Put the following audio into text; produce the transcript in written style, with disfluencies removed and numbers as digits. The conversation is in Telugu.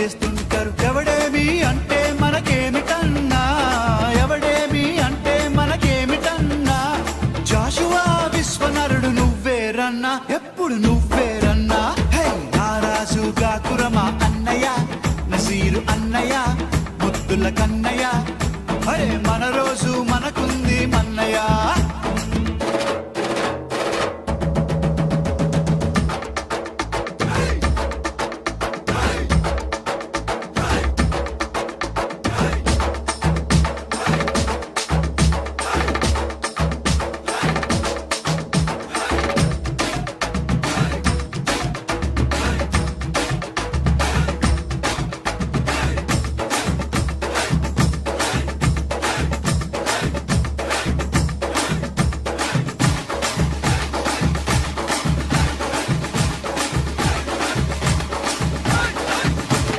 చేస్తుంటారు. ఎవడేమి అంటే మనకేమిటన్నా, ఎవడేమి అంటే మనకేమిటన్నా. జాషువా విశ్వనరుడు నువ్వేరన్నా, ఎప్పుడు నువ్వేరన్నా. హే నారాజు గాకురమా అన్నయ్య, నసీరు అన్నయ్య, ముద్దుల కన్నయ్య. అరే మన రోజు మనకుంది మన్నయ్య.